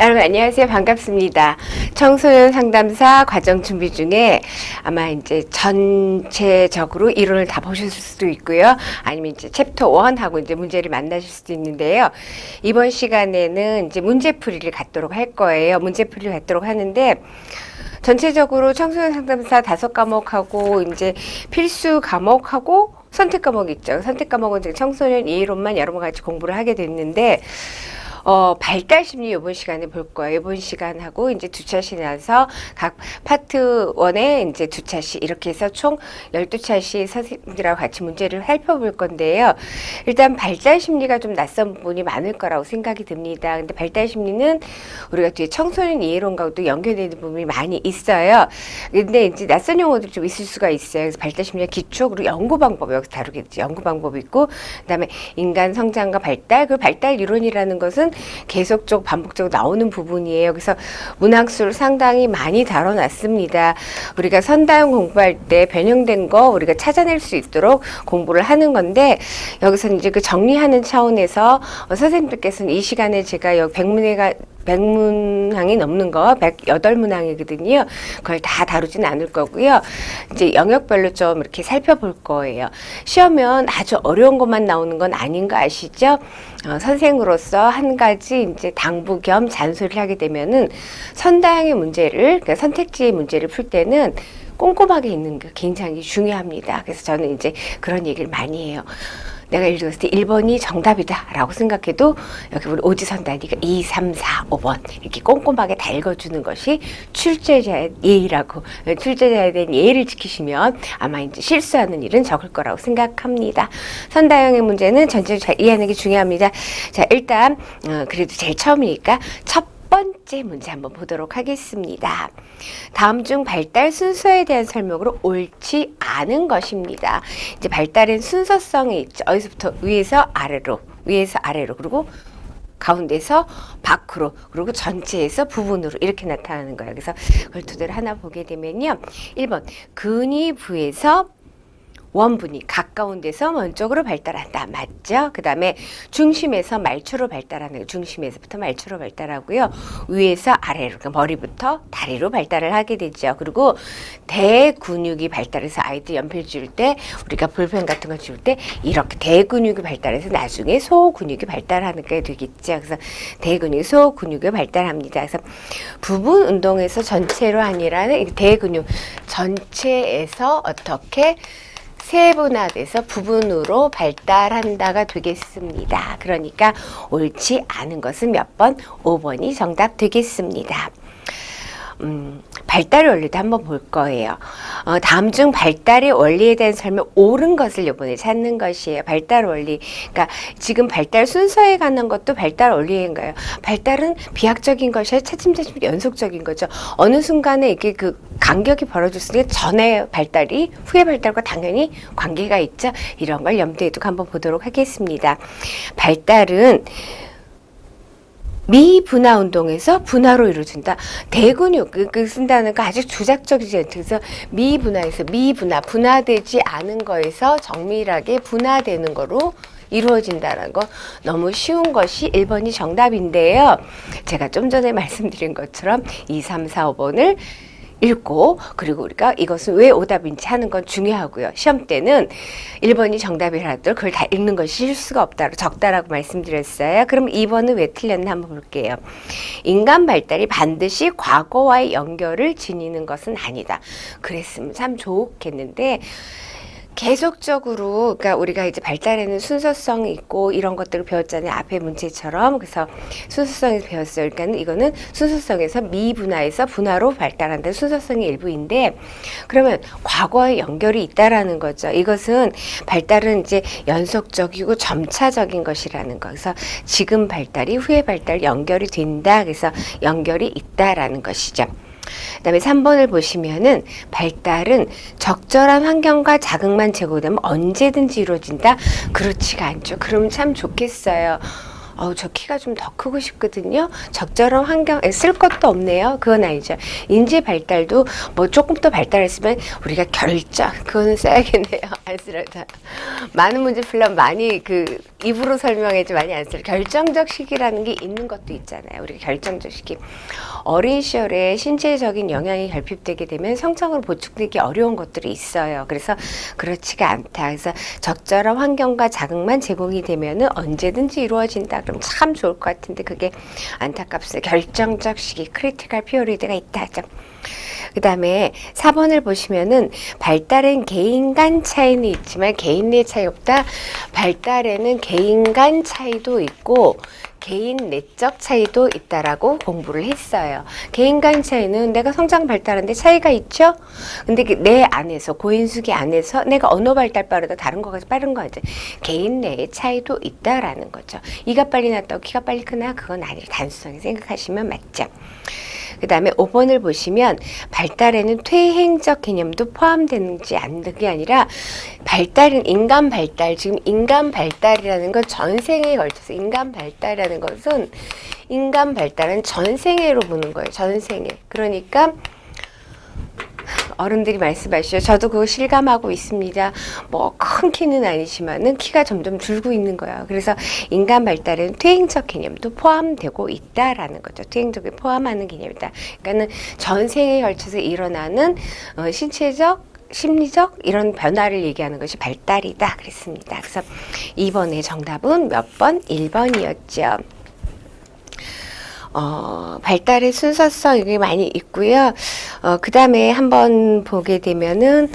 여러분 안녕하세요. 반갑습니다. 청소년 상담사 과정 준비 중에 아마 이제 전체적으로 이론을 다 보셨을 수도 있고요. 아니면 이제 챕터 1하고 이제 문제를 만나실 수도 있는데요. 이번 시간에는 이제 문제풀이를 갖도록 할 거예요. 문제풀이를 갖도록 하는데 전체적으로 청소년 상담사 5과목하고 이제 필수 과목하고 선택 과목이 있죠. 선택 과목은 이제 청소년 이론만 여러 번 같이 공부를 하게 됐는데 발달 심리 이번 시간에 볼 거예요. 이번 시간하고 이제 두 차시 나서 각 파트 1에 이제 두 차시 이렇게 해서 총 12차시 선생님들하고 같이 문제를 살펴볼 건데요. 일단 발달 심리가 좀 낯선 부분이 많을 거라고 생각이 듭니다. 근데 발달 심리는 우리가 뒤에 청소년 이해론과도 연결되는 부분이 많이 있어요. 근데 이제 낯선 용어들이 좀 있을 수가 있어요. 그래서 발달 심리의 기초 그리고 연구 방법 여기서 다루겠죠. 연구 방법이 있고 그다음에 인간 성장과 발달 그리고 발달 이론이라는 것은 계속적 반복적으로 나오는 부분이에요. 그래서 문학수를 상당히 많이 다뤄놨습니다. 우리가 선다형 공부할 때 변형된 거 우리가 찾아낼 수 있도록 공부를 하는 건데 여기서는 이제 그 정리하는 차원에서 선생님들께서는 이 시간에 제가 여기 100문항이 넘는 거 108문항이거든요. 그걸 다 다루진 않을 거고요. 이제 영역별로 좀 이렇게 살펴볼 거예요. 시험은 아주 어려운 것만 나오는 건 아닌 거 아시죠? 선생으로서 한 가지 이제 당부 겸 잔소리를 하게 되면은 선다형의 문제를 그러니까 선택지의 문제를 풀 때는 꼼꼼하게 있는 게 굉장히 중요합니다. 그래서 저는 이제 그런 얘기를 많이 해요. 내가 읽었을 때 1번이 정답이다 라고 생각해도 여기 우리 오지선단이가 2, 3, 4, 5번 이렇게 꼼꼼하게 다 읽어주는 것이 출제자의 예의라고 출제자에 대한 예의를 지키시면 아마 이제 실수하는 일은 적을 거라고 생각합니다. 선다형의 문제는 전체를 잘 이해하는 게 중요합니다. 자, 일단 그래도 제일 처음이니까 첫 번째 문제 한번 보도록 하겠습니다. 다음 중 발달 순서에 대한 설명으로 옳지 않은 것입니다. 이제 발달엔 순서성이 있죠. 어디서부터 위에서 아래로 그리고 가운데서 밖으로 그리고 전체에서 부분으로 이렇게 나타나는 거예요. 그래서 그걸 두 개를 하나 보게 되면요. 1번 근위부에서 원분이 가까운 데서 먼쪽으로 발달한다. 맞죠? 그 다음에 중심에서 말초로 발달하는 거예요. 중심에서부터 말초로 발달하고요. 위에서 아래로, 그러니까 머리부터 다리로 발달을 하게 되죠. 그리고 대근육이 발달해서 아이들 연필 지울 때 우리가 볼펜 같은 거 지울 때 이렇게 대근육이 발달해서 나중에 소근육이 발달하는 게 되겠죠. 그래서 대근육이 소근육이 발달합니다. 그래서 부분 운동에서 전체로 아니라는 대근육 전체에서 어떻게 세분화돼서 부분으로 발달한다가 되겠습니다. 그러니까 옳지 않은 것은 몇 번? 5번이 정답 되겠습니다. 발달의 원리도 한번 볼 거예요. 다음 중 발달의 원리에 대한 설명 옳은 것을 이번에 찾는 것이에요. 발달 원리. 그러니까 지금 발달 순서에 관한 것도 발달 원리인가요? 발달은 비약적인 것이 차츰차츰 연속적인 거죠. 어느 순간에 이게 그 간격이 벌어졌으니 전에 발달이 후의 발달과 당연히 관계가 있죠. 이런 걸 염두에 두고 한번 보도록 하겠습니다. 발달은 미분화 운동에서 분화로 이루어진다. 대근육 쓴다는 거 아주 조작적이지 않죠. 그래서 미분화에서 분화되지 않은 거에서 정밀하게 분화되는 거로 이루어진다는 거 너무 쉬운 것이 1번이 정답인데요. 제가 좀 전에 말씀드린 것처럼 2, 3, 4, 5번을 읽고 그리고 우리가 이것은 왜 오답인지 하는 건 중요하고요. 시험 때는 1번이 정답이라도 그걸 다 읽는 것이 실수가 없다, 적다라고 말씀드렸어요. 그럼 2번은 왜 틀렸나 한번 볼게요. 인간 발달이 반드시 과거와의 연결을 지니는 것은 아니다. 그랬으면 참 좋겠는데 계속적으로 그러니까 우리가 이제 발달에는 순서성이 있고 이런 것들을 배웠잖아요. 앞에 문제처럼. 그래서 순서성에서 배웠어요. 그러니까 이거는 순서성에서 미분화에서 분화로 발달한다는 순서성의 일부인데 그러면 과거에 연결이 있다라는 거죠. 이것은 발달은 이제 연속적이고 점차적인 것이라는 거. 그래서 지금 발달이 후의 발달 연결이 된다. 그래서 연결이 있다라는 것이죠. 그다음에 3번을 보시면은 발달은 적절한 환경과 자극만 제공되면 언제든지 이루어진다. 그렇지가 않죠. 그러면 참 좋겠어요. 저 키가 좀 더 크고 싶거든요. 적절한 환경, 쓸 것도 없네요. 그건 아니죠. 인지 발달도 뭐 조금 더 발달했으면 우리가 결정, 그거는 써야겠네요. 안 쓰려다. 많은 문제 풀려면 많이 입으로 설명해도 많이 안 쓰려. 결정적 시기라는 게 있는 것도 있잖아요. 우리가 결정적 시기. 어린 시절에 신체적인 영향이 결핍되게 되면 성적으로 보충되기 어려운 것들이 있어요. 그래서 그렇지가 않다. 그래서 적절한 환경과 자극만 제공이 되면은 언제든지 이루어진다. 그럼 참 좋을 것 같은데 그게 안타깝습니다. 결정적 시기, 크리티컬 피어리드가 있다. 그 다음에 4번을 보시면은 발달엔 개인 간 차이는 있지만 개인 내 차이 없다. 발달에는 개인 간 차이도 있고 개인 내적 차이도 있다라고 공부를 했어요. 개인 간 차이는 내가 성장 발달하는데 차이가 있죠? 근데 내 안에서, 고인수기 안에서 내가 언어 발달 빠르다, 다른 거가 빠른 거지. 개인 내의 차이도 있다라는 거죠. 이가 빨리 났다고 키가 빨리 크나? 그건 아니에요. 단순하게 생각하시면 맞죠. 그 다음에 5번을 보시면 발달에는 퇴행적 개념도 포함되는지 않는 게 아니라 발달은 인간 발달, 지금 인간 발달이라는 건 전생에 걸쳐서 인간 발달이라는 것은 인간 발달은 전생애로 보는 거예요. 전생애. 그러니까 어른들이 말씀하시죠. 저도 그거 실감하고 있습니다. 뭐 큰 키는 아니지만은 키가 점점 줄고 있는 거예요. 그래서 인간 발달에는 퇴행적 개념도 포함되고 있다라는 거죠. 퇴행적을 포함하는 개념이다. 그러니까는 전생에 걸쳐서 일어나는 신체적 심리적 이런 변화를 얘기하는 것이 발달이다 그랬습니다. 그래서 2번의 정답은 몇 번? 1번이었죠. 발달의 순서성 이게 많이 있고요. 그 다음에 한번 보게 되면은,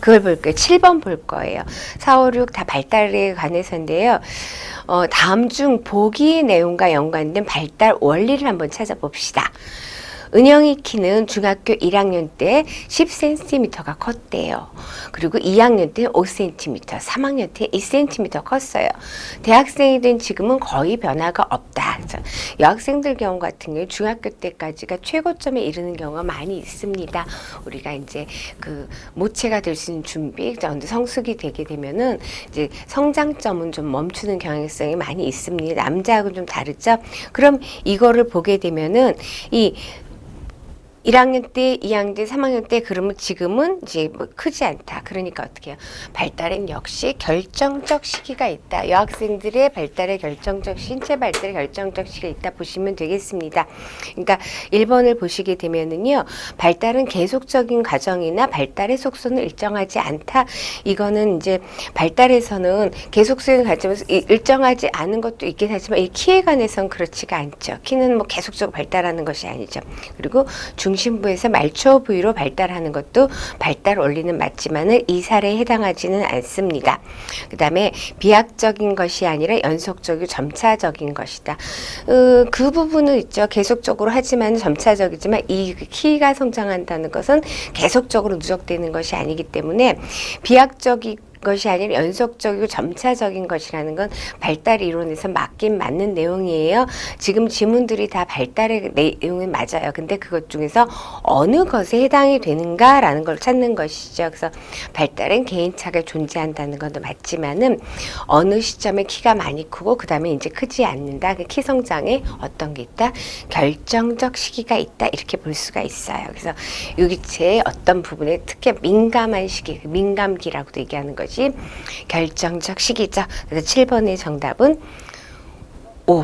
그걸 볼 거예요. 7번 볼 거예요. 4, 5, 6 다 발달에 관해서인데요. 다음 중 보기 내용과 연관된 발달 원리를 한번 찾아봅시다. 은영이 키는 중학교 1학년 때 10cm가 컸대요. 그리고 2학년 때 5cm, 3학년 때 2cm 컸어요. 대학생이 된 지금은 거의 변화가 없다. 여학생들 경우 같은 경우 중학교 때까지가 최고점에 이르는 경우가 많이 있습니다. 우리가 이제 모체가 될 수 있는 준비, 성숙이 되게 되면은 이제 성장점은 좀 멈추는 경향성이 많이 있습니다. 남자하고는 좀 다르죠? 그럼 이거를 보게 되면은 1학년 때, 2학년 때, 3학년 때 그러면 지금은 이제 뭐 크지 않다. 그러니까 어떻게 해요? 발달엔 역시 결정적 시기가 있다. 여학생들의 발달의 신체 발달의 결정적 시기가 있다 보시면 되겠습니다. 그러니까 1번을 보시게 되면은요. 발달은 계속적인 과정이나 발달의 속도는 일정하지 않다. 이거는 이제 발달에서는 계속적인 과정에서 일정하지 않은 것도 있긴 하지만 이 키에 관해서는 그렇지가 않죠. 키는 뭐 계속적으로 발달하는 것이 아니죠. 그리고 중심부에서 말초 부위로 발달하는 것도 발달 원리는 맞지만은 이 사례에 해당하지는 않습니다. 그 다음에 비약적인 것이 아니라 연속적이고 점차적인 것이다. 그 부분은 있죠. 계속적으로 하지만 점차적이지만 이 키가 성장한다는 것은 계속적으로 누적되는 것이 아니기 때문에 비약적인 것이 아니라 연속적이고 점차적인 것이라는 건 발달 이론에서 맞긴 맞는 내용이에요. 지금 지문들이 다 발달의 내용은 맞아요. 근데 그것 중에서 어느 것에 해당이 되는가라는 걸 찾는 것이죠. 그래서 발달은 개인차가 존재한다는 것도 맞지만은 어느 시점에 키가 많이 크고 그 다음에 이제 크지 않는다. 그 키 성장에 어떤 게 있다? 결정적 시기가 있다. 이렇게 볼 수가 있어요. 그래서 유기체의 어떤 부분에 특히 민감한 시기, 민감기라고도 얘기하는 거죠. 결정적 시기죠. 그래서 7번의 정답은 5.